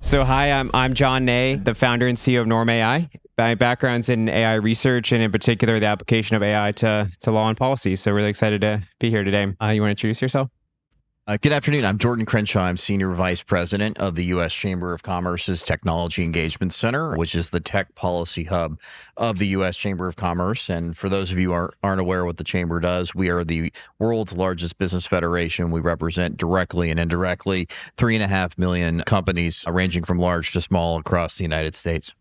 So hi, I'm John Ney, the founder and CEO of Norm AI. My background's in AI research and in particular the application of AI to law and policy. So really excited to be here today. You want to introduce yourself? Good afternoon. I'm Jordan Crenshaw. I'm Senior Vice President of the U.S. Chamber of Commerce's Technology Engagement Center, which is the tech policy hub of the U.S. Chamber of Commerce. And for those of you who aren't aware what the Chamber does, we are the world's largest business federation. We represent directly and indirectly 3.5 million companies, ranging from large to small across the United States.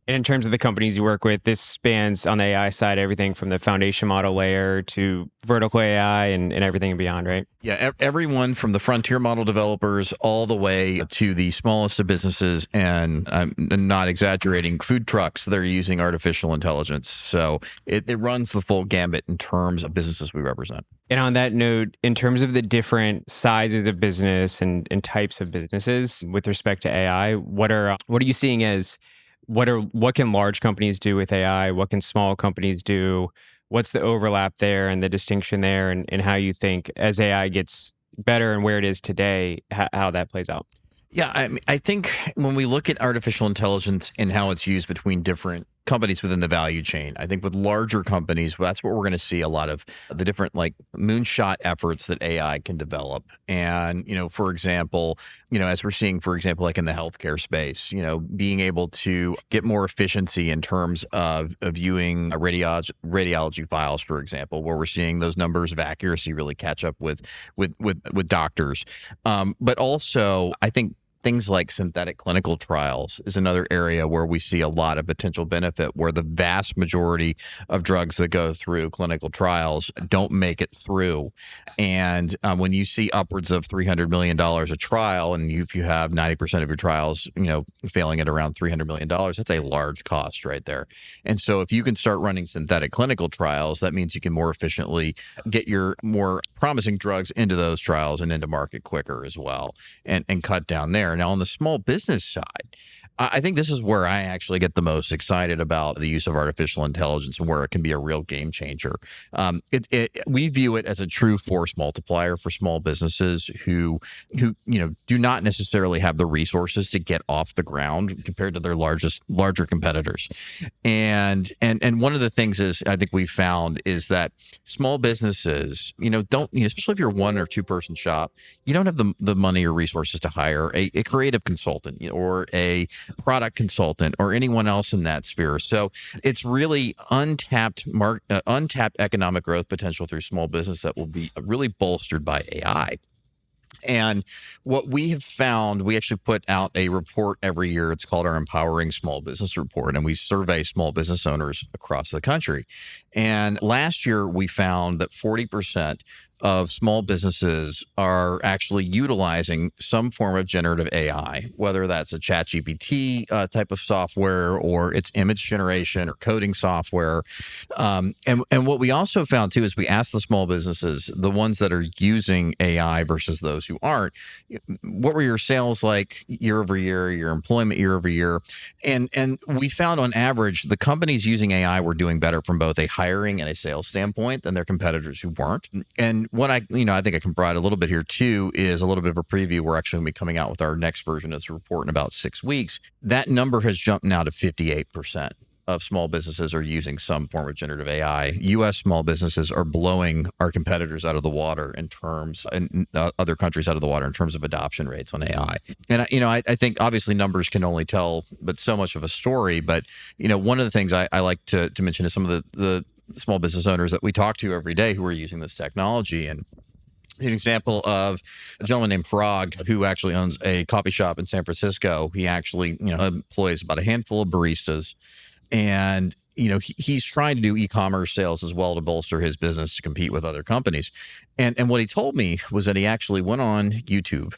And in terms of the companies you work with, this spans on the AI side, everything from the foundation model layer to vertical AI and everything and beyond, right? Yeah, everyone from the frontier model developers all the way to the smallest of businesses, and I'm not exaggerating, food trucks that are using artificial intelligence. So it runs the full gambit in terms of businesses we represent. And on that note, in terms of the different sizes of business and types of businesses with respect to AI, what are you seeing as what can large companies do with AI? What can small companies do? What's the overlap there and the distinction there, and how you think as AI gets better and where it is today, how that plays out? Yeah, I think when we look at artificial intelligence and how it's used between different companies within the value chain, I think with larger companies, that's what we're going to see a lot of the different like moonshot efforts that AI can develop. And, for example, as we're seeing, for example, like in the healthcare space, being able to get more efficiency in terms of viewing radiology files, for example, where we're seeing those numbers of accuracy really catch up with doctors. But also, I think things like synthetic clinical trials is another area where we see a lot of potential benefit, where the vast majority of drugs that go through clinical trials don't make it through. And when you see upwards of $300 million a trial, and if you have 90% of your trials, failing at around $300 million, that's a large cost right there. And so if you can start running synthetic clinical trials, that means you can more efficiently get your more promising drugs into those trials and into market quicker as well, and cut down there. Now, on the small business side, I think this is where I actually get the most excited about the use of artificial intelligence and where it can be a real game changer. We view it as a true force multiplier for small businesses who do not necessarily have the resources to get off the ground compared to their larger competitors. And one of the things is I think we found is that small businesses, don't, especially if you're a 1 or 2 person shop, you don't have the money or resources to hire a creative consultant or a product consultant or anyone else in that sphere. So it's really untapped economic growth potential through small business that will be really bolstered by AI. And what we have found, we actually put out a report every year. It's called our Empowering Small Business Report, and we survey small business owners across the country. And last year, we found that 40% of small businesses are actually utilizing some form of generative AI, whether that's a ChatGPT type of software or it's image generation or coding software. And what we also found too is we asked the small businesses, the ones that are using AI versus those who aren't, what were your sales like year over year, your employment year over year? And we found on average, the companies using AI were doing better from both a hiring and a sales standpoint than their competitors who weren't. And what I think I can provide a little bit here too is a little bit of a preview. We're actually going to be coming out with our next version of this report in about 6 weeks. That number has jumped now to 58% of small businesses are using some form of generative AI. U.S. small businesses are blowing our competitors out of the water and other countries out of the water in terms of adoption rates on AI. And I think obviously numbers can only tell but so much of a story. But one of the things I like to mention is some of the small business owners that we talk to every day who are using this technology. And an example of a gentleman named Frog, who actually owns a coffee shop in San Francisco. He actually, employs about a handful of baristas, and he's trying to do e-commerce sales as well to bolster his business to compete with other companies. And what he told me was that he actually went on YouTube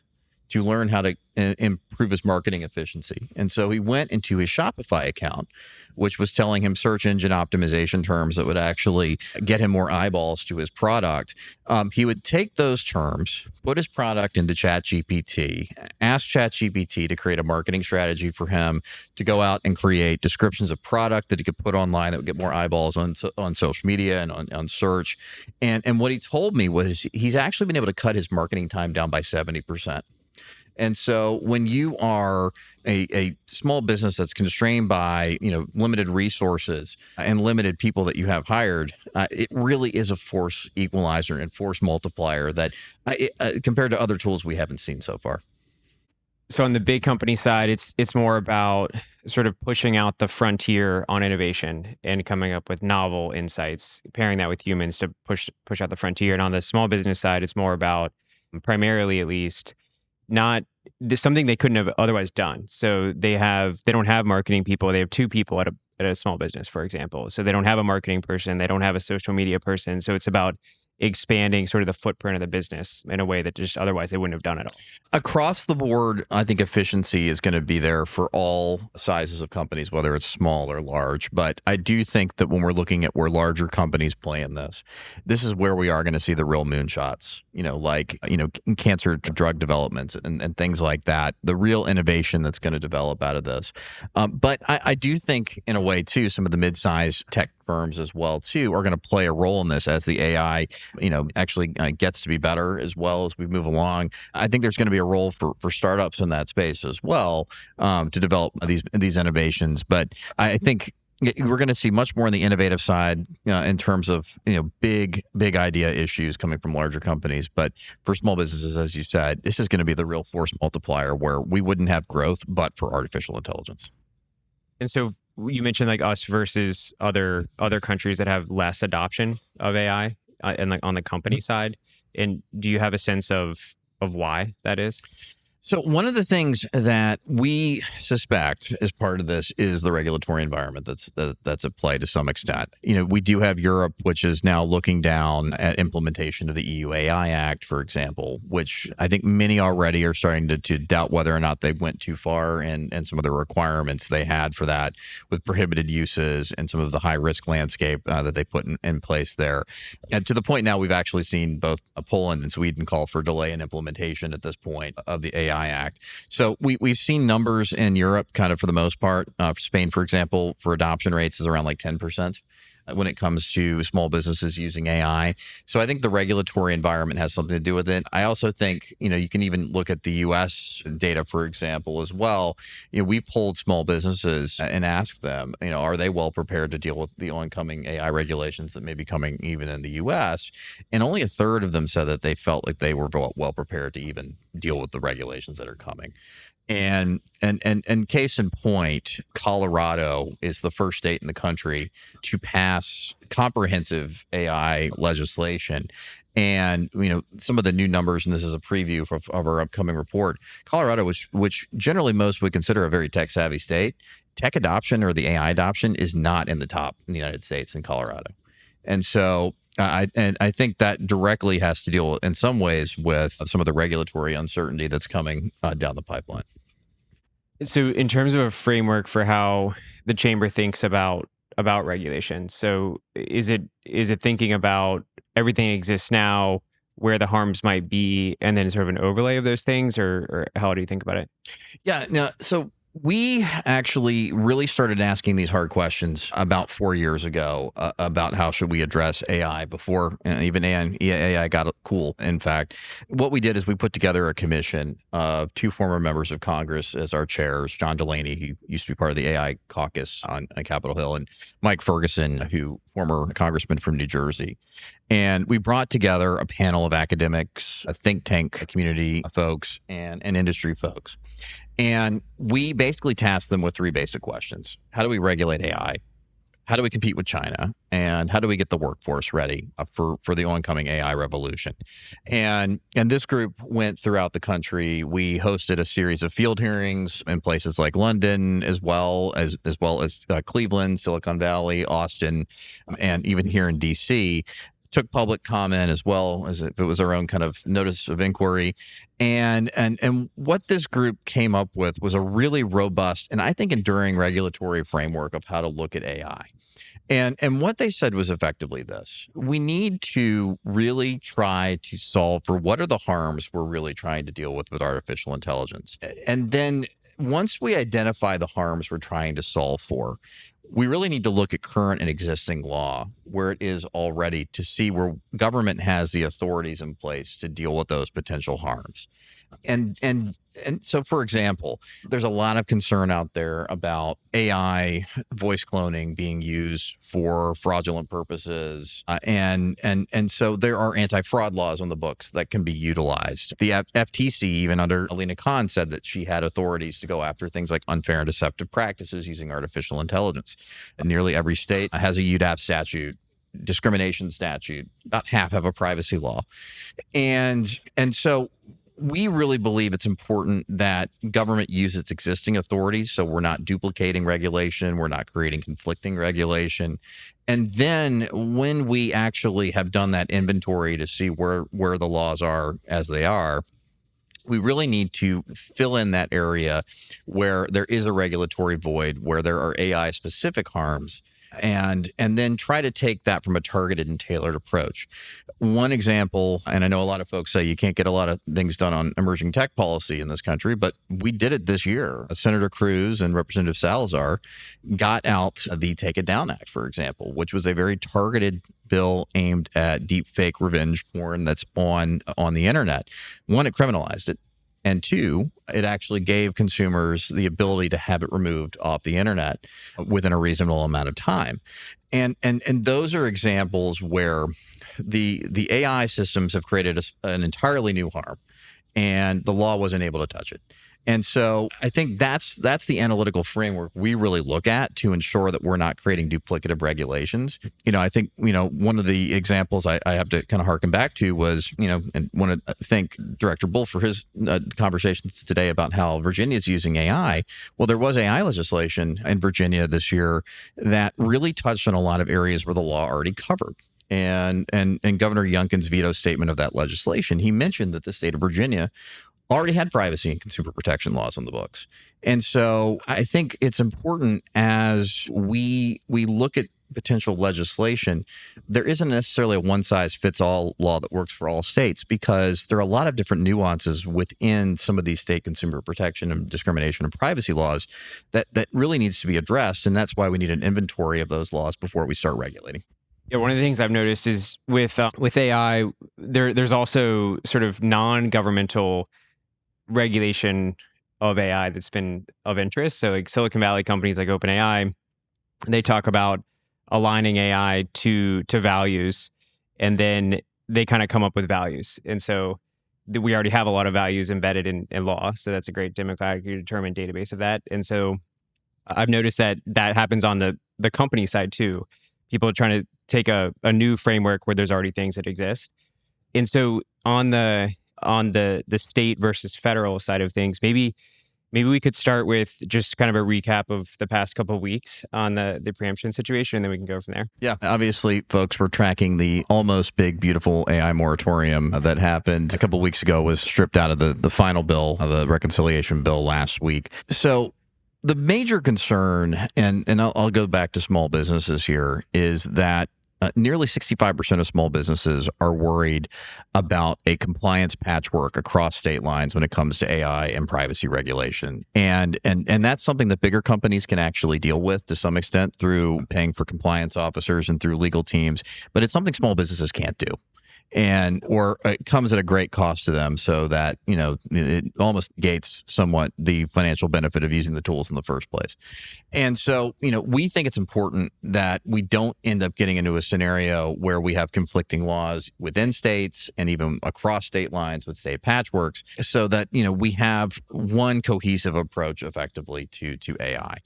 to learn how to improve his marketing efficiency. And so he went into his Shopify account, which was telling him search engine optimization terms that would actually get him more eyeballs to his product. He would take those terms, put his product into ChatGPT, ask ChatGPT to create a marketing strategy for him to go out and create descriptions of product that he could put online that would get more eyeballs on social media and on search. And what he told me was he's actually been able to cut his marketing time down by 70%. And so when you are a small business that's constrained by, limited resources and limited people that you have hired, it really is a force equalizer and force multiplier that compared to other tools we haven't seen so far. So on the big company side, it's more about sort of pushing out the frontier on innovation and coming up with novel insights, pairing that with humans to push out the frontier. And on the small business side, it's more about, primarily at least, not something they couldn't have otherwise done. So they don't have marketing people. They have two people at a small business, for example. So they don't have a marketing person. They don't have a social media person. So it's about expanding sort of the footprint of the business in a way that just otherwise they wouldn't have done at all. Across the board, I think efficiency is going to be there for all sizes of companies, whether it's small or large. But I do think that when we're looking at where larger companies play in this is where we are going to see the real moonshots, cancer drug developments and things like that, the real innovation that's going to develop out of this. But I do think in a way, too, some of the mid-sized tech firms as well, too, are going to play a role in this as the AI, actually gets to be better as well as we move along. I think there's going to be a role for startups in that space as well to develop these innovations. But I think we're going to see much more on the innovative side in terms of big idea issues coming from larger companies. But for small businesses, as you said, this is going to be the real force multiplier where we wouldn't have growth but for artificial intelligence. And so you mentioned like us versus other countries that have less adoption of AI and like on the company side. And do you have a sense of why that is? So one of the things that we suspect as part of this is the regulatory environment that's at play to some extent. We do have Europe, which is now looking down at implementation of the EU AI Act, for example, which I think many already are starting to doubt whether or not they went too far and some of the requirements they had for that with prohibited uses and some of the high risk landscape that they put in place there. And to the point now we've actually seen both Poland and Sweden call for delay in implementation at this point of the AI Act. So we've seen numbers in Europe kind of for the most part. Spain, for example, for adoption rates is around like 10% when it comes to small businesses using AI. So I think the regulatory environment has something to do with it. I also think, you can even look at the US data, for example, as well. We polled small businesses and asked them, are they well prepared to deal with the oncoming AI regulations that may be coming even in the US? And only a third of them said that they felt like they were well prepared to even deal with the regulations that are coming. And case in point, Colorado is the first state in the country to pass comprehensive AI legislation. And, some of the new numbers, and this is a preview of our upcoming report, Colorado, which generally most would consider a very tech savvy state, tech adoption or the AI adoption is not in the top in the United States in Colorado. And so I think that directly has to deal in some ways with some of the regulatory uncertainty that's coming down the pipeline. So in terms of a framework for how the chamber thinks about regulation, so is it thinking about everything that exists now, where the harms might be, and then sort of an overlay of those things, or how do you think about it? Yeah, no, so we actually really started asking these hard questions about 4 years ago about how should we address AI before even AI got cool. In fact, what we did is we put together a commission of two former members of Congress as our chairs, John Delaney, who used to be part of the AI caucus on Capitol Hill, and Mike Ferguson, who former congressman from New Jersey. And we brought together a panel of academics, a think tank community folks, and industry folks. And we basically tasked them with three basic questions. How do we regulate AI? How do we compete with China? And how do we get the workforce ready for the oncoming AI revolution? And this group went throughout the country. We hosted a series of field hearings in places like London, as well as Cleveland, Silicon Valley, Austin, and even here in DC. Took public comment as well as if it was our own kind of notice of inquiry. And what this group came up with was a really robust and I think enduring regulatory framework of how to look at AI. And what they said was effectively this: we need to really try to solve for what are the harms we're really trying to deal with artificial intelligence. And then once we identify the harms we're trying to solve for, we really need to look at current and existing law where it is already to see where government has the authorities in place to deal with those potential harms. And so, for example, there's a lot of concern out there about AI voice cloning being used for fraudulent purposes, and so there are anti-fraud laws on the books that can be utilized. The FTC, even under Alina Khan, said that she had authorities to go after things like unfair and deceptive practices using artificial intelligence. And nearly every state has a UDAP statute, discrimination statute. About half have a privacy law, and so we really believe it's important that government use its existing authorities, so we're not duplicating regulation, we're not creating conflicting regulation. And then when we actually have done that inventory to see where the laws are as they are, we really need to fill in that area where there is a regulatory void, where there are AI specific harms, and then try to take that from a targeted and tailored approach. One example, and I know a lot of folks say you can't get a lot of things done on emerging tech policy in this country, but we did it this year. Senator Cruz and Representative Salazar got out the Take It Down Act, for example, which was a very targeted bill aimed at deep fake revenge porn that's on the internet. One, it criminalized it. And two, it actually gave consumers the ability to have it removed off the internet within a reasonable amount of time. And those are examples where the AI systems have created an entirely new harm, and the law wasn't able to touch it. And so I think that's the analytical framework we really look at to ensure that we're not creating duplicative regulations. I think, one of the examples I have to kind of harken back to was, and want to thank Director Bull for his conversations today about how Virginia is using AI. Well, there was AI legislation in Virginia this year that really touched on a lot of areas where the law already covered. And Governor Youngkin's veto statement of that legislation, he mentioned that the state of Virginia already had privacy and consumer protection laws on the books. And so I think it's important as we look at potential legislation, there isn't necessarily a one-size-fits-all law that works for all states, because there are a lot of different nuances within some of these state consumer protection and discrimination and privacy laws that really needs to be addressed. And that's why we need an inventory of those laws before we start regulating. Yeah, one of the things I've noticed is with AI, there's also sort of non-governmental regulation of AI that's been of interest. So like Silicon Valley companies like OpenAI, they talk about aligning AI to values, and then they kind of come up with values. And so we already have a lot of values embedded in law. So that's a great democratically determined database of that. And so I've noticed that happens on the company side too. People are trying to take a new framework where there's already things that exist. And so on the state versus federal side of things, maybe we could start with just kind of a recap of the past couple of weeks on the preemption situation, and then we can go from there. Yeah, obviously, folks, we're tracking the almost big, beautiful AI moratorium that happened a couple of weeks ago, was stripped out of the final bill, the reconciliation bill last week. So the major concern, and I'll go back to small businesses here, is that nearly 65% of small businesses are worried about a compliance patchwork across state lines when it comes to AI and privacy regulation. And that's something that bigger companies can actually deal with to some extent through paying for compliance officers and through legal teams. But it's something small businesses can't do. Or it comes at a great cost to them, so that, it almost negates somewhat the financial benefit of using the tools in the first place. And so, we think it's important that we don't end up getting into a scenario where we have conflicting laws within states and even across state lines with state patchworks, so that, we have one cohesive approach effectively to AI.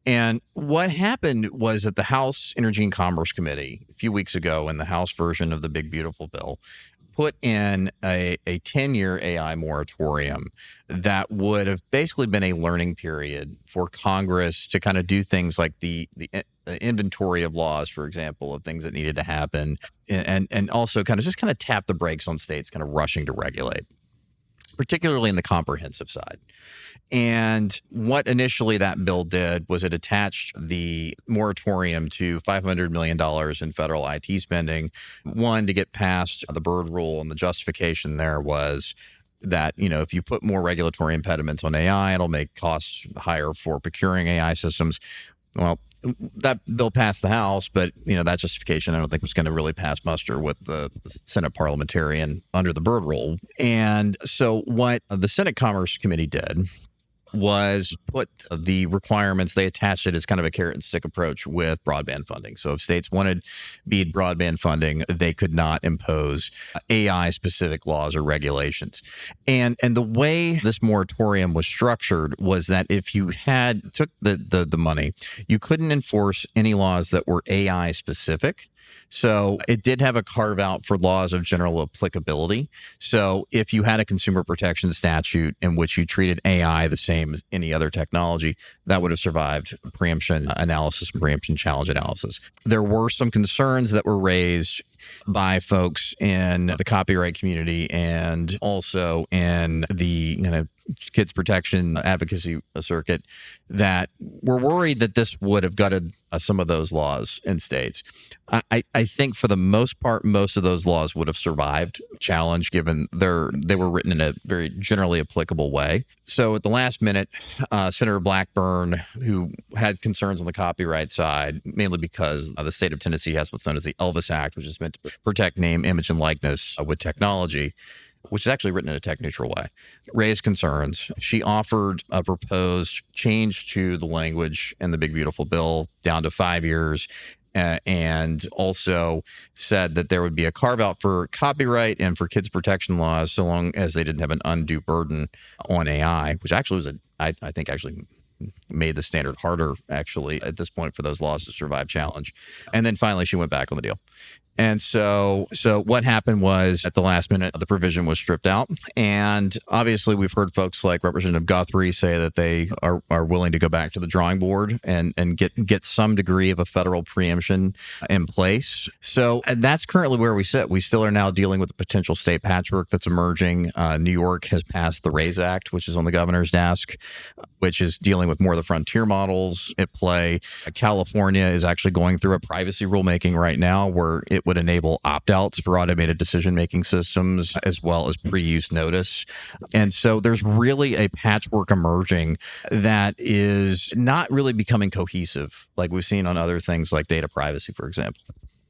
And what happened was that the House Energy and Commerce Committee a few weeks ago, in the House version of the Big Beautiful Bill, put in a 10-year AI moratorium that would have basically been a learning period for Congress to kind of do things like the inventory of laws, for example, of things that needed to happen, and also kind of tap the brakes on states kind of rushing to regulate, particularly in the comprehensive side. And what initially that bill did was it attached the moratorium to $500 million in federal IT spending, one, to get past the Byrd rule. And the justification there was that, if you put more regulatory impediments on AI, it'll make costs higher for procuring AI systems. Well, that bill passed the House, but that justification I don't think was going to really pass muster with the Senate parliamentarian under the Byrd rule. And so what the Senate Commerce Committee did was put the requirements, they attached it as kind of a carrot and stick approach with broadband funding. So if states wanted BEAD broadband funding, they could not impose AI specific laws or regulations. And the way this moratorium was structured was that if you took the money, you couldn't enforce any laws that were AI specific. So it did have a carve out for laws of general applicability. So if you had a consumer protection statute in which you treated AI the same as any other technology, that would have survived preemption analysis and preemption challenge analysis. There were some concerns that were raised by folks in the copyright community and also in the kids protection advocacy circuit that were worried that this would have gutted some of those laws in states. I think for the most part, most of those laws would have survived challenge given they were written in a very generally applicable way. So at the last minute, Senator Blackburn, who had concerns on the copyright side, mainly because the state of Tennessee has what's known as the Elvis Act, which is meant to protect name, image, and likeness with technology, which is actually written in a tech-neutral way, raised concerns. She offered a proposed change to the language in the Big Beautiful Bill down to 5 years, and also said that there would be a carve-out for copyright and for kids protection laws so long as they didn't have an undue burden on AI, which actually was I think actually made the standard harder actually at this point for those laws to survive challenge. And then finally she went back on the deal. And so what happened was at the last minute, the provision was stripped out. And obviously we've heard folks like Representative Guthrie say that they are willing to go back to the drawing board and get some degree of a federal preemption in place. So and that's currently where we sit. We still are now dealing with the potential state patchwork that's emerging. New York has passed the RAISE Act, which is on the governor's desk, which is dealing with more of the frontier models at play. California is actually going through a privacy rulemaking right now where it would enable opt-outs for automated decision-making systems as well as pre-use notice. And so there's really a patchwork emerging that is not really becoming cohesive like we've seen on other things like data privacy, for example.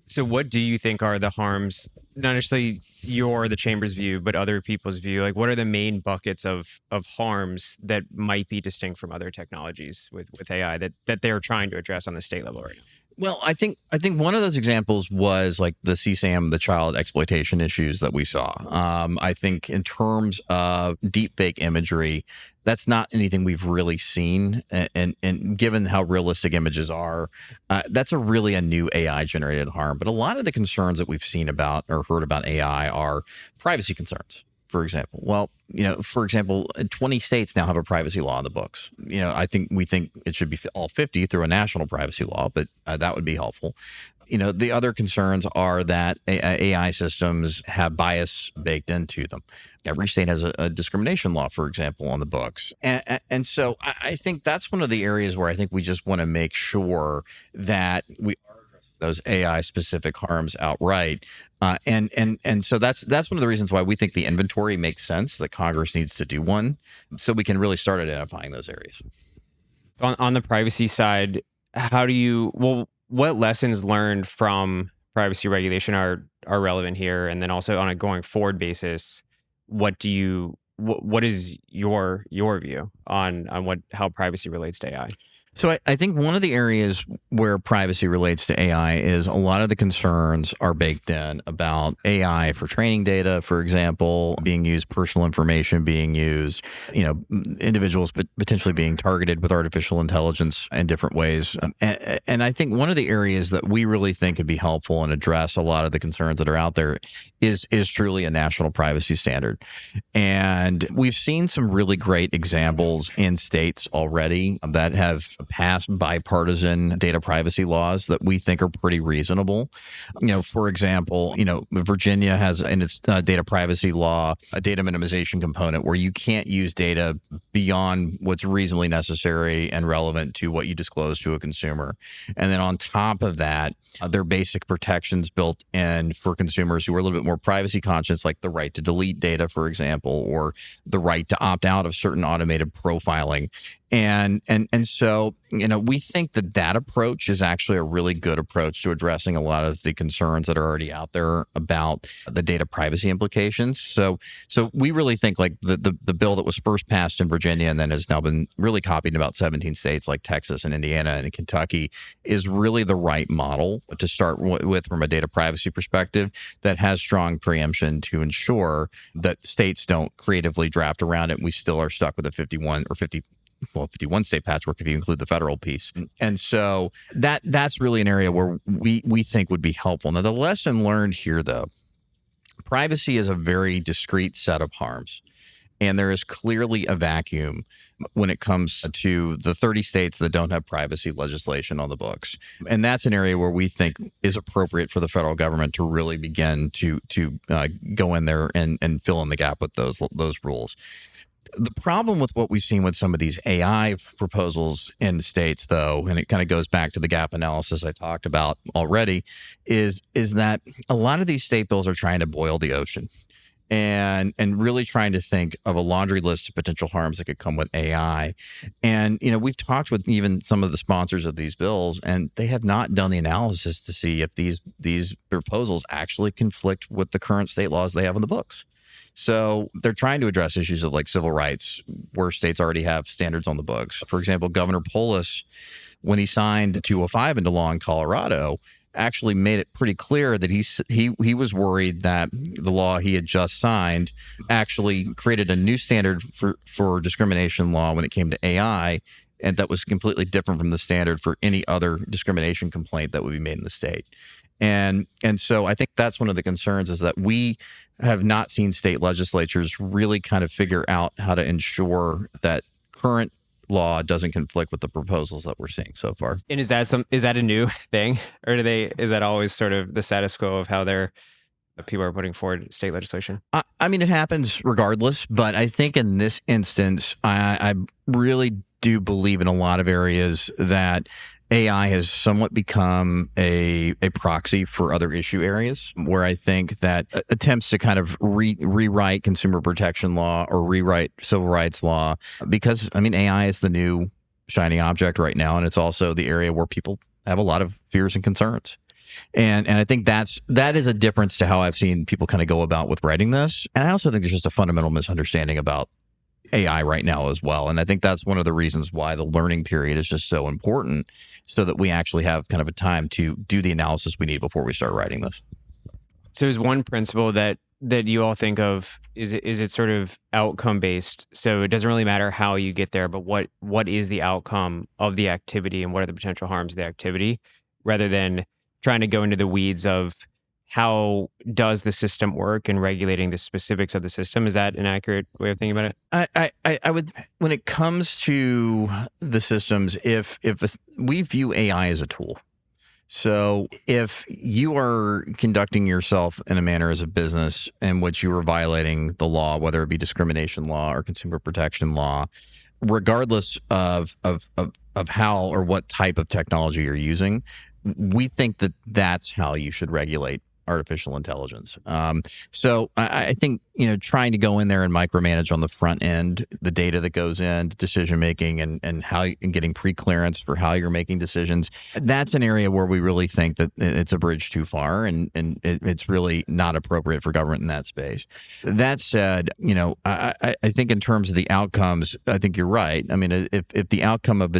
So what do you think are the harms, not necessarily the chamber's view, but other people's view? Like, what are the main buckets of harms that might be distinct from other technologies with AI that they're trying to address on the state level right now? Well, I think one of those examples was like the CSAM, the child exploitation issues that we saw. I think in terms of deepfake imagery, that's not anything we've really seen. And given how realistic images are, that's really a new AI generated harm. But a lot of the concerns that we've seen about or heard about AI are privacy concerns. For example, for example, 20 states now have a privacy law on the books. We think it should be all 50 through a national privacy law, but that would be helpful. The other concerns are that AI systems have bias baked into them. Every state has a discrimination law, for example, on the books. And so I think that's one of the areas where I think we just want to make sure that we those AI specific harms outright. And so that's one of the reasons why we think the inventory makes sense, that Congress needs to do one so we can really start identifying those areas. So on the privacy side, what lessons learned from privacy regulation are relevant here? And then also on a going forward basis, what is your view on how privacy relates to AI? So I think one of the areas where privacy relates to AI is a lot of the concerns are baked in about AI for training data, for example, being used, personal information being used, individuals potentially being targeted with artificial intelligence in different ways. And I think one of the areas that we really think could be helpful and address a lot of the concerns that are out there is truly a national privacy standard. And we've seen some really great examples in states already that have passed bipartisan data privacy laws that we think are pretty reasonable. For example, Virginia has in its data privacy law a data minimization component where you can't use data beyond what's reasonably necessary and relevant to what you disclose to a consumer. And then on top of that, there are basic protections built in for consumers who are a little bit more privacy conscious, like the right to delete data, for example, or the right to opt out of certain automated profiling. And so so, we think that approach is actually a really good approach to addressing a lot of the concerns that are already out there about the data privacy implications. So we really think like the bill that was first passed in Virginia and then has now been really copied in about 17 states like Texas and Indiana and Kentucky is really the right model to start with from a data privacy perspective that has strong preemption to ensure that states don't creatively draft around it. And we still are stuck with a 51 state patchwork if you include the federal piece. And so that's really an area where we think would be helpful. Now, the lesson learned here, though, privacy is a very discrete set of harms. And there is clearly a vacuum when it comes to the 30 states that don't have privacy legislation on the books. And that's an area where we think is appropriate for the federal government to really begin to go in there and fill in the gap with those rules. The problem with what we've seen with some of these AI proposals in the states, though, and it kind of goes back to the gap analysis I talked about already, is that a lot of these state bills are trying to boil the ocean and really trying to think of a laundry list of potential harms that could come with AI. And, we've talked with even some of the sponsors of these bills, and they have not done the analysis to see if these proposals actually conflict with the current state laws they have on the books. So they're trying to address issues of like civil rights where states already have standards on the books. For example, Governor Polis, when he signed 205 into law in Colorado, actually made it pretty clear that he was worried that the law he had just signed actually created a new standard for discrimination law when it came to AI, and that was completely different from the standard for any other discrimination complaint that would be made in the state. And so I think that's one of the concerns is that we have not seen state legislatures really kind of figure out how to ensure that current law doesn't conflict with the proposals that we're seeing so far. And is that a new thing, or is that always sort of the status quo of how people are putting forward state legislation? I mean, it happens regardless, but I think in this instance, I really do believe in a lot of areas that AI has somewhat become a proxy for other issue areas where I think that attempts to kind of rewrite consumer protection law or rewrite civil rights law, because, I mean, AI is the new shiny object right now, and it's also the area where people have a lot of fears and concerns. And I think that is a difference to how I've seen people kind of go about with writing this. And I also think there's just a fundamental misunderstanding about AI right now as well. And I think that's one of the reasons why the learning period is just so important, so that we actually have kind of a time to do the analysis we need before we start writing this. So is one principle that you all think of, is it sort of outcome based? So it doesn't really matter how you get there, but what is the outcome of the activity and what are the potential harms of the activity, rather than trying to go into the weeds of how does the system work and regulating the specifics of the system? Is that an accurate way of thinking about it? I would, when it comes to the systems, if we view AI as a tool. So if you are conducting yourself in a manner as a business in which you are violating the law, whether it be discrimination law or consumer protection law, regardless of how or what type of technology you're using, we think that that's how you should regulate artificial intelligence. So I think, trying to go in there and micromanage on the front end, the data that goes into decision making and getting pre-clearance for how you're making decisions, that's an area where we really think that it's a bridge too far and it's really not appropriate for government in that space. That said, I think in terms of the outcomes, I think you're right. I mean, if the outcome of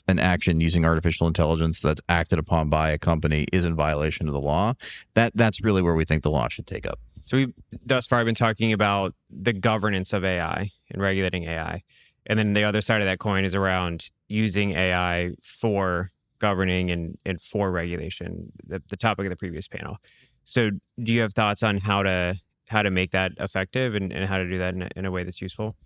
an action using artificial intelligence that's acted upon by a company is in violation of the law, that's really where we think the law should take up. So we've thus far been talking about the governance of AI and regulating AI. And then the other side of that coin is around using AI for governing and for regulation, the topic of the previous panel. So do you have thoughts on how to make that effective and how to do that in a way that's useful?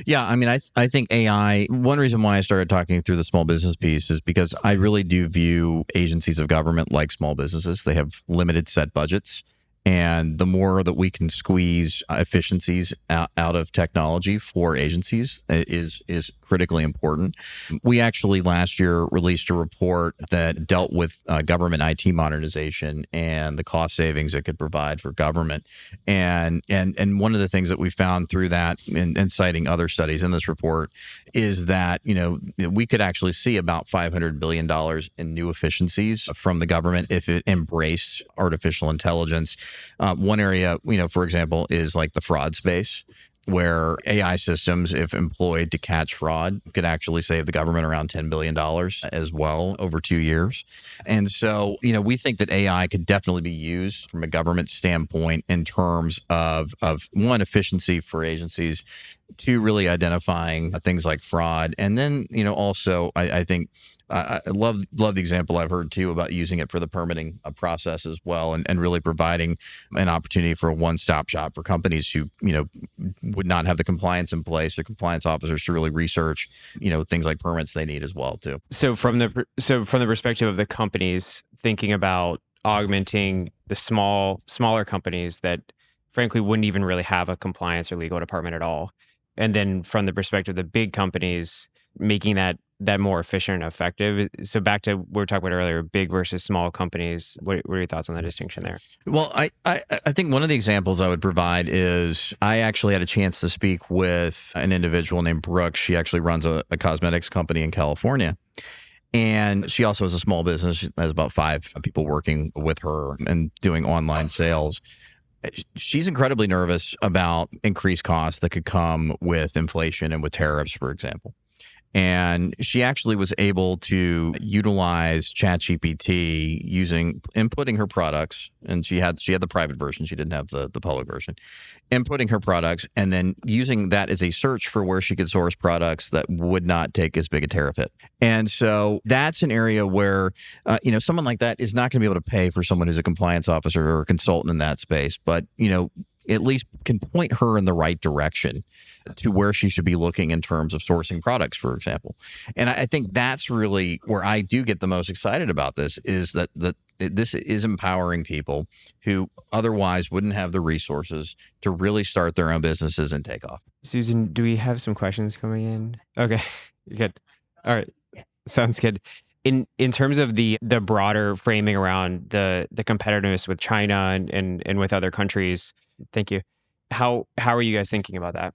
Yeah, I mean, I think AI, one reason why I started talking through the small business piece is because I really do view agencies of government like small businesses. They have limited set budgets. And the more that we can squeeze efficiencies out of technology for agencies is critically important. We actually last year released a report that dealt with government IT modernization and the cost savings it could provide for government. And one of the things that we found through that, and citing other studies in this report, is that we could actually see about $500 billion in new efficiencies from the government if it embraced artificial intelligence. One area, for example, is like the fraud space, where AI systems, if employed to catch fraud, could actually save the government around $10 billion as well over 2 years. And so, we think that AI could definitely be used from a government standpoint in terms of one, efficiency for agencies, two, really identifying things like fraud. And then, also, I think I love the example I've heard too about using it for the permitting process as well, and really providing an opportunity for a one-stop shop for companies who would not have the compliance in place, or compliance officers to really research things like permits they need as well too. So from the perspective of the companies, thinking about augmenting the smaller companies that frankly wouldn't even really have a compliance or legal department at all, and then from the perspective of the big companies, making that more efficient and effective. So back to what we were talking about earlier, big versus small companies. What are your thoughts on the distinction there? Well, I think one of the examples I would provide is I actually had a chance to speak with an individual named Brooke. She actually runs a cosmetics company in California. And she also has a small business. She has about 5 people working with her and doing online sales. She's incredibly nervous about increased costs that could come with inflation and with tariffs, for example. And she actually was able to utilize ChatGPT inputting her products, and she had the private version. She didn't have the public version. Inputting her products and then using that as a search for where she could source products that would not take as big a tariff hit. And so that's an area where someone like that is not going to be able to pay for someone who's a compliance officer or a consultant in that space, but at least can point her in the right direction to where she should be looking in terms of sourcing products, for example. And I think that's really where I do get the most excited about this, is that this is empowering people who otherwise wouldn't have the resources to really start their own businesses and take off. Susan, do we have some questions coming in? Okay, good. All right, sounds good. In terms of the broader framing around the competitiveness with China and with other countries, thank you. How are you guys thinking about that?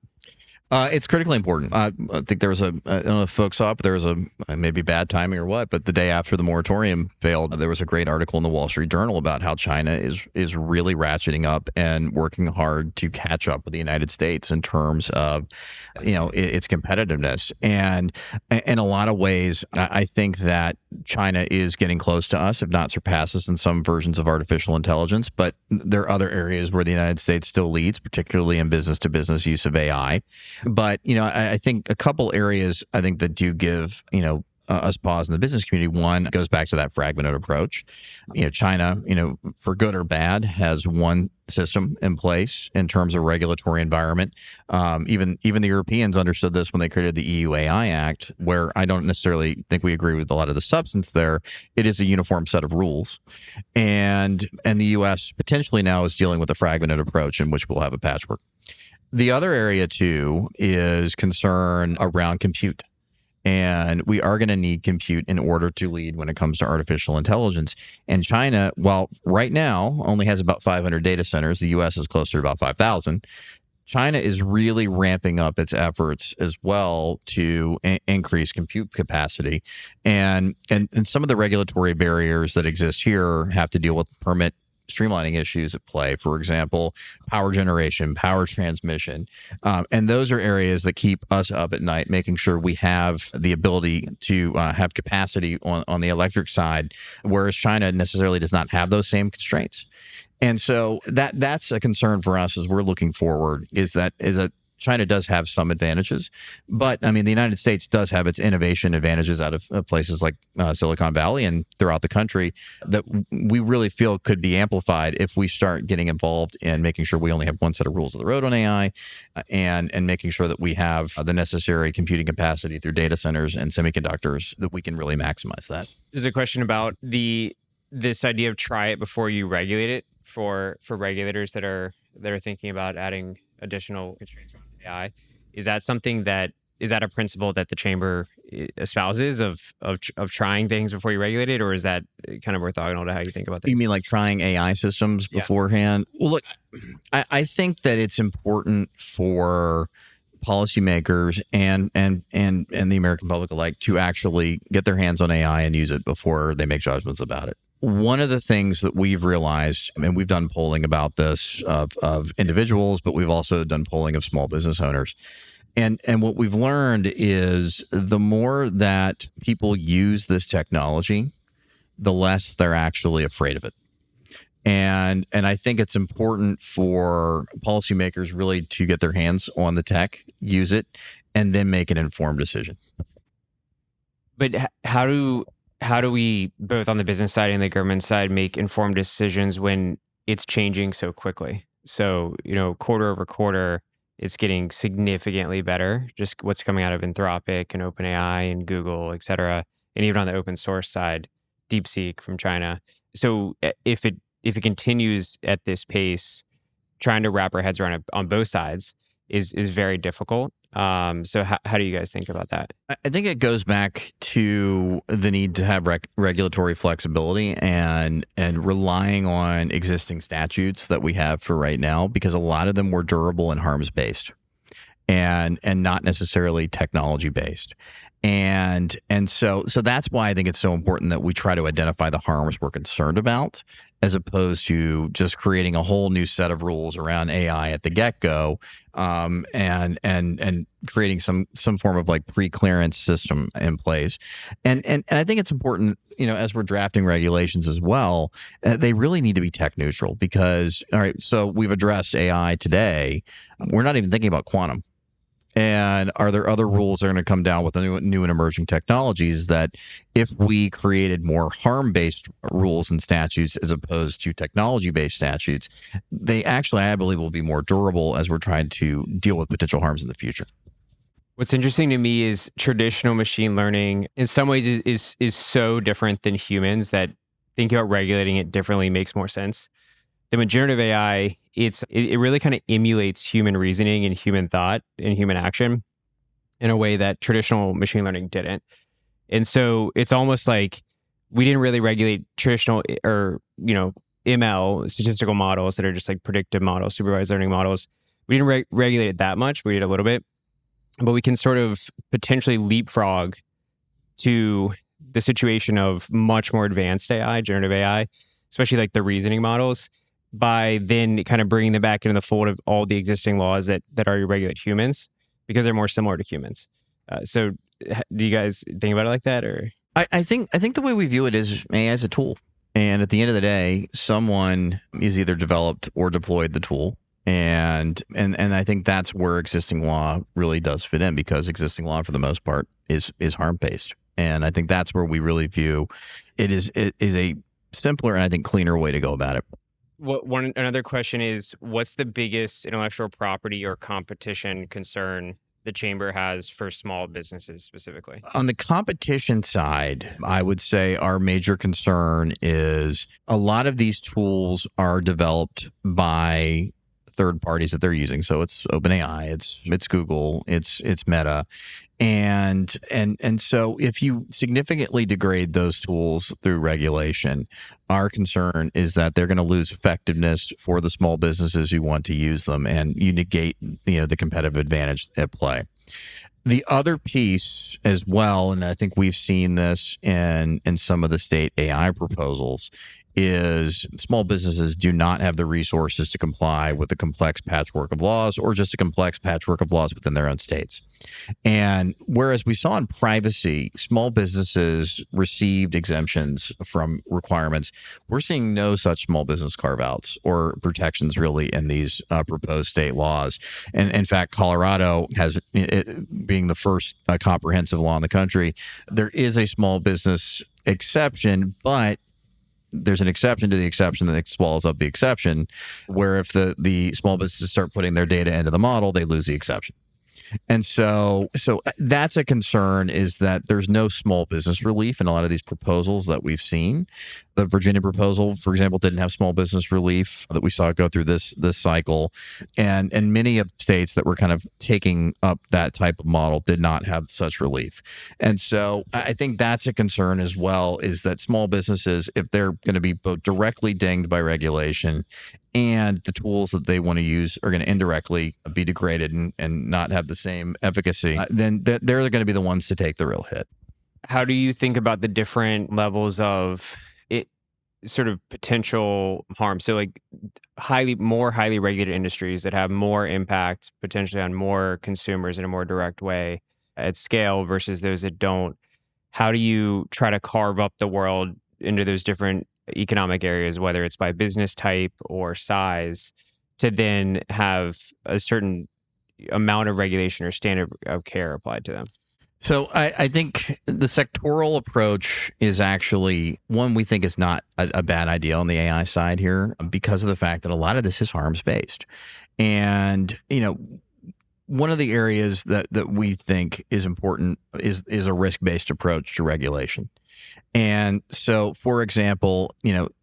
It's critically important. I think there was I don't know if folks saw it, but there was maybe bad timing or what, but the day after the moratorium failed, there was a great article in the Wall Street Journal about how China is really ratcheting up and working hard to catch up with the United States in terms of, its competitiveness. And in a lot of ways, I think that China is getting close to us, if not surpass us in some versions of artificial intelligence. But there are other areas where the United States still leads, particularly in business-to-business use of AI. But, I think a couple areas that do give, us pause in the business community. One goes back to that fragmented approach. China, for good or bad, has one system in place in terms of regulatory environment. Even the Europeans understood this when they created the EU AI Act, where I don't necessarily think we agree with a lot of the substance there. It is a uniform set of rules. And the U.S. potentially now is dealing with a fragmented approach in which we'll have a patchwork. The other area, too, is concern around compute. And we are going to need compute in order to lead when it comes to artificial intelligence. And China, while right now only has about 500 data centers, the U.S. is closer to about 5,000. China is really ramping up its efforts as well to increase compute capacity. And some of the regulatory barriers that exist here have to deal with permit streamlining issues at play. For example, power generation, power transmission. And those are areas that keep us up at night, making sure we have the ability to have capacity on the electric side, whereas China necessarily does not have those same constraints. And so that's a concern for us as we're looking forward, is that China does have some advantages, but the United States does have its innovation advantages out of places like Silicon Valley and throughout the country that we really feel could be amplified if we start getting involved in making sure we only have one set of rules of the road on AI, and making sure that we have the necessary computing capacity through data centers and semiconductors that we can really maximize that. There's a question about this idea of try it before you regulate it for regulators that are thinking about adding additional constraints around AI? Is that something that is that a principle that the chamber espouses of trying things before you regulate it, or is that kind of orthogonal to how you think about You things? mean like trying AI systems Yeah. beforehand? Well, look, I think that it's important for policymakers and the American public alike to actually get their hands on AI and use it before they make judgments about it. One of the things that we've realized, and we've done polling about this of individuals, but we've also done polling of small business owners. And what we've learned is the more that people use this technology, the less they're actually afraid of it. And I think it's important for policymakers really to get their hands on the tech, use it, and then make an informed decision. But how do we, both on the business side and the government side, make informed decisions when it's changing so quickly? So, quarter over quarter, it's getting significantly better. Just what's coming out of Anthropic and OpenAI and Google, et cetera, and even on the open source side, DeepSeek from China. So if it continues at this pace, trying to wrap our heads around it on both sides is very difficult. So how do you guys think about that? I think it goes back to the need to have regulatory flexibility and relying on existing statutes that we have for right now, because a lot of them were durable and harms based and not necessarily technology based. And so that's why I think it's so important that we try to identify the harms we're concerned about, as opposed to just creating a whole new set of rules around AI at the get-go, and creating some form of like pre-clearance system in place. And I think it's important, as we're drafting regulations as well, they really need to be tech neutral, because, all right, so we've addressed AI today. We're not even thinking about quantum. And are there other rules that are going to come down with the new and emerging technologies that, if we created more harm-based rules and statutes as opposed to technology-based statutes, they actually, I believe, will be more durable as we're trying to deal with potential harms in the future? What's interesting to me is traditional machine learning in some ways is so different than humans that thinking about regulating it differently makes more sense. The generative AI, it really kind of emulates human reasoning and human thought and human action in a way that traditional machine learning didn't. And so it's almost like we didn't really regulate traditional or, ML statistical models that are just like predictive models, supervised learning models. We didn't regulate it that much. We did a little bit, but we can sort of potentially leapfrog to the situation of much more advanced AI, generative AI, especially like the reasoning models, by then kind of bringing them back into the fold of all the existing laws that already regulate humans, because they're more similar to humans. So do you guys think about it like that? Or I think the way we view it is AI as a tool. And at the end of the day, someone is either developed or deployed the tool. And I think that's where existing law really does fit in, because existing law, for the most part, is harm-based. And I think that's where we really view it is a simpler and I think cleaner way to go about it. Another question is, what's the biggest intellectual property or competition concern the chamber has for small businesses specifically? On the competition side, I would say our major concern is a lot of these tools are developed by third parties that they're using. So it's OpenAI, it's Google, it's Meta. And so if you significantly degrade those tools through regulation, our concern is that they're going to lose effectiveness for the small businesses who want to use them, and you negate the competitive advantage at play. The other piece as well, and I think we've seen this in some of the state AI proposals, is small businesses do not have the resources to comply with the complex patchwork of laws, or just a complex patchwork of laws within their own states. And whereas we saw in privacy, small businesses received exemptions from requirements, we're seeing no such small business carve-outs or protections really in these proposed state laws. And in fact, Colorado has, being the first comprehensive law in the country, there is a small business exception, but there's an exception to the exception that swallows up the exception, where if the small businesses start putting their data into the model, they lose the exception. And so that's a concern, is that there's no small business relief in a lot of these proposals that we've seen. The Virginia proposal, for example, didn't have small business relief that we saw go through this cycle. And many of the states that were kind of taking up that type of model did not have such relief. And so I think that's a concern as well, is that small businesses, if they're going to be both directly dinged by regulation and the tools that they want to use are going to indirectly be degraded and not have the same efficacy, then they're going to be the ones to take the real hit. How do you think about the different levels of it, sort of potential harm? So like more highly regulated industries that have more impact potentially on more consumers in a more direct way at scale versus those that don't. How do you try to carve up the world into those different economic areas, whether it's by business type or size, to then have a certain amount of regulation or standard of care applied to them? So I think the sectoral approach is actually one we think is not a bad idea on the AI side here, because of the fact that a lot of this is harms based. And, one of the areas that we think is important is a risk-based approach to regulation. And so, for example,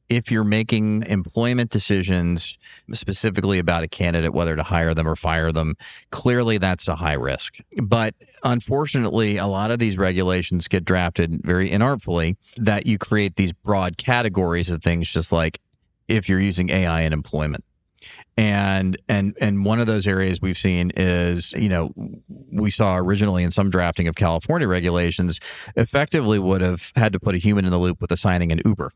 if you're making employment decisions specifically about a candidate, whether to hire them or fire them, clearly that's a high risk. But unfortunately, a lot of these regulations get drafted very inartfully, that you create these broad categories of things, just like if you're using AI in employment. And one of those areas we've seen is, we saw originally in some drafting of California regulations, effectively would have had to put a human in the loop with assigning an Uber.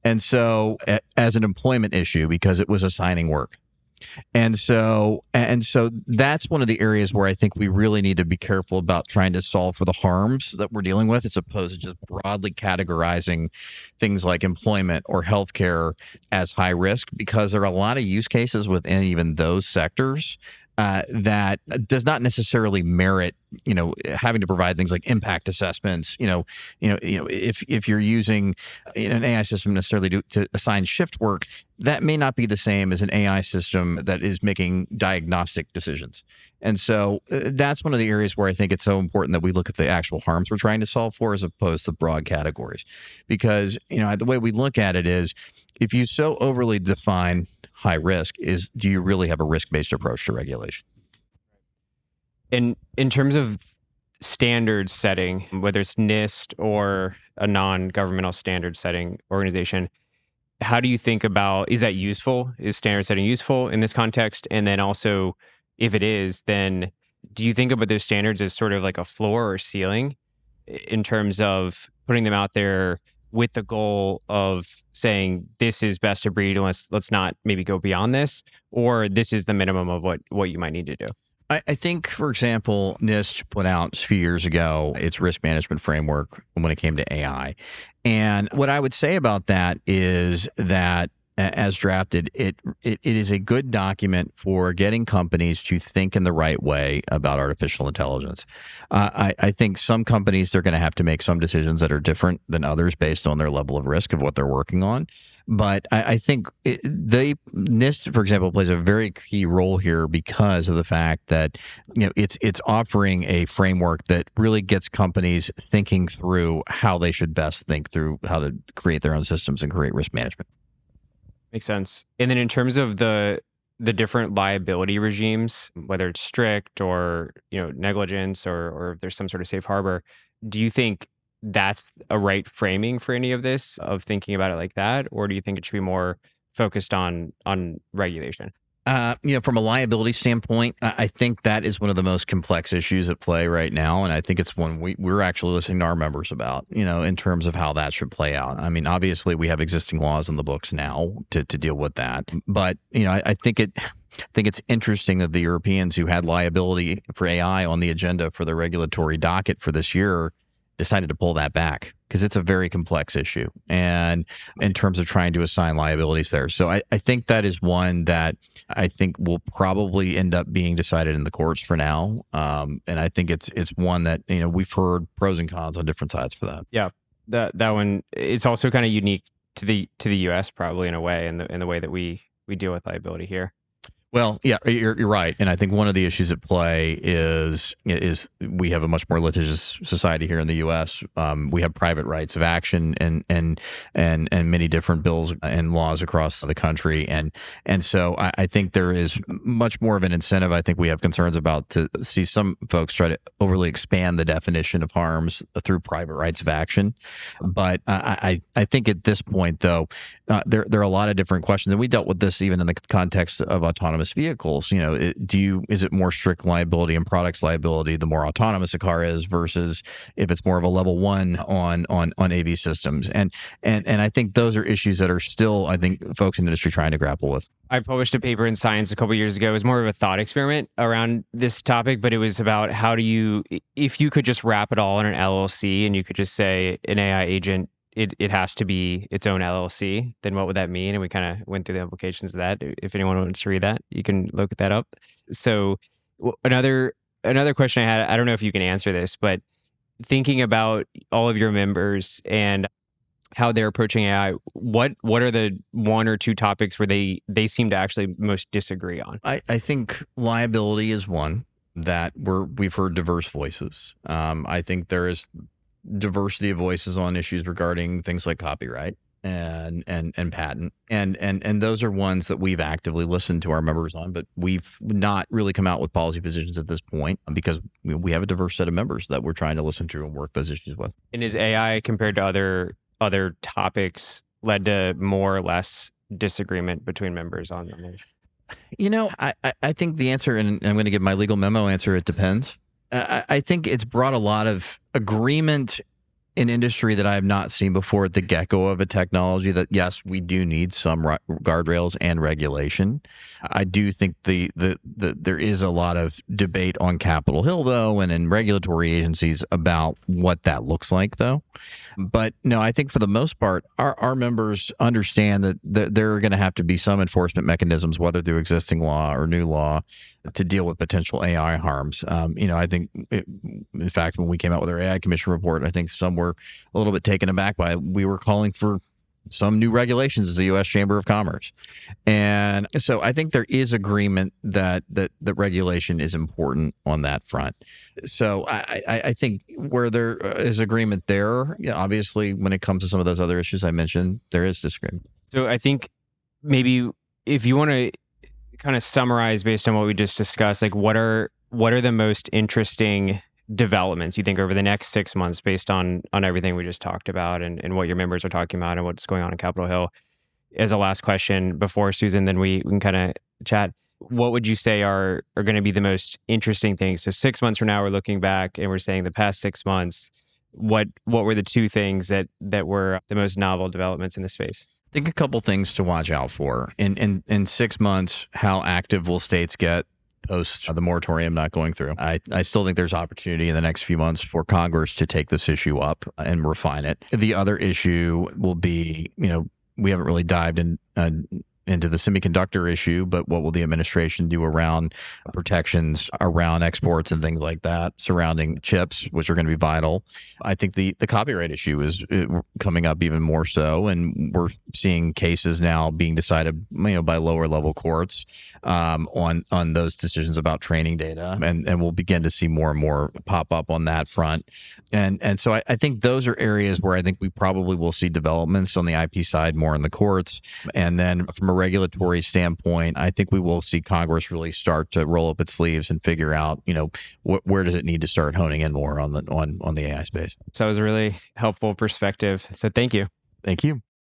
And so as an employment issue, because it was assigning work. And so that's one of the areas where I think we really need to be careful about trying to solve for the harms that we're dealing with, as opposed to just broadly categorizing things like employment or healthcare as high risk, because there are a lot of use cases within even those sectors that does not necessarily merit, having to provide things like impact assessments. If you're using an AI system necessarily to assign shift work, that may not be the same as an AI system that is making diagnostic decisions. And so that's one of the areas where I think it's so important that we look at the actual harms we're trying to solve for, as opposed to broad categories. Because, the way we look at it is, if you so overly define high risk, do you really have a risk-based approach to regulation? In terms of standards setting, whether it's NIST or a non-governmental standard setting organization, how do you think about, is that useful? Is standard setting useful in this context? And then also, if it is, then do you think about those standards as sort of like a floor or ceiling in terms of putting them out there with the goal of saying this is best of breed, and let's not maybe go beyond this, or this is the minimum of what you might need to do? I think, for example, NIST put out a few years ago its risk management framework when it came to AI. And what I would say about that is that, as drafted, it is a good document for getting companies to think in the right way about artificial intelligence. I think some companies, they're going to have to make some decisions that are different than others based on their level of risk of what they're working on. But I think NIST, for example, plays a very key role here, because of the fact that it's offering a framework that really gets companies thinking through how they should best think through how to create their own systems and create risk management. Makes sense. And then in terms of the different liability regimes, whether it's strict or negligence or if there's some sort of safe harbor, do you think that's a right framing for any of this, of thinking about it like that, or do you think it should be more focused on regulation? From a liability standpoint, I think that is one of the most complex issues at play right now. And I think it's one we're actually listening to our members about, in terms of how that should play out. I mean, obviously, we have existing laws in the books now to deal with that. But, I think it's interesting that the Europeans, who had liability for AI on the agenda for the regulatory docket for this year, decided to pull that back, because it's a very complex issue, and in terms of trying to assign liabilities there. So I think that is one that I think will probably end up being decided in the courts for now. And I think it's one that, we've heard pros and cons on different sides for that. Yeah, that one, it's also kind of unique to the US, probably, in a way, in the way that we deal with liability here. Well, yeah, you're right, and I think one of the issues at play is we have a much more litigious society here in the U.S. We have private rights of action and many different bills and laws across the country, and so I think there is much more of an incentive. I think we have concerns about to see some folks try to overly expand the definition of harms through private rights of action, but I think at this point though, there are a lot of different questions, and we dealt with this even in the context of autonomous vehicles. Is it more strict liability and products liability the more autonomous a car is versus if it's more of a level one on AV systems? And I think those are issues that are still, I think, folks in the industry trying to grapple with. I published a paper in Science a couple of years ago. It was more of a thought experiment around this topic, but it was about if you could just wrap it all in an LLC and you could just say an AI agent, it has to be its own LLC, then what would that mean? And we kind of went through the implications of that. If anyone wants to read that, you can look that up. So another question I had, I don't know if you can answer this, but thinking about all of your members and how they're approaching AI, what are the one or two topics where they seem to actually most disagree on? I think liability is one that we've heard diverse voices. I think there is diversity of voices on issues regarding things like copyright and patent, and those are ones that we've actively listened to our members on, but we've not really come out with policy positions at this point because we have a diverse set of members that we're trying to listen to and work those issues with. And is AI compared to other topics led to more or less disagreement between members on them? I think the answer, and I'm going to give my legal memo answer, it depends. I think it's brought a lot of agreement in industry that I have not seen before at the get-go of a technology that, yes, we do need some guardrails and regulation. I do think there is a lot of debate on Capitol Hill, though, and in regulatory agencies about what that looks like, though. But no, I think for the most part, our members understand that there are going to have to be some enforcement mechanisms, whether through existing law or new law, to deal with potential AI harms. I think, in fact, when we came out with our AI Commission report, I think some were a little bit taken aback by it. We were calling for some new regulations as the U.S. Chamber of Commerce. And so I think there is agreement that regulation is important on that front. So I think where there is agreement there, obviously when it comes to some of those other issues I mentioned, there is disagreement. So I think maybe if you want to kind of summarize based on what we just discussed, like what are the most interesting developments you think over the next 6 months based on everything we just talked about and what your members are talking about and what's going on in Capitol Hill? As a last question before Susan, then we can kind of chat. What would you say are going to be the most interesting things? So 6 months from now, we're looking back and we're saying the past 6 months, what were the two things that were the most novel developments in the space? I think a couple things to watch out for. In 6 months, how active will states get post the moratorium not going through? I still think there's opportunity in the next few months for Congress to take this issue up and refine it. The other issue will be, we haven't really dived into the semiconductor issue, but what will the administration do around protections around exports and things like that surrounding chips, which are going to be vital. I think the copyright issue is coming up even more so, and we're seeing cases now being decided, by lower level courts on those decisions about training data, and we'll begin to see more and more pop up on that front. And so I think those are areas where I think we probably will see developments on the IP side more in the courts, and then from a regulatory standpoint, I think we will see Congress really start to roll up its sleeves and figure out, where does it need to start honing in more on the AI space. So that was a really helpful perspective. So thank you. Thank you.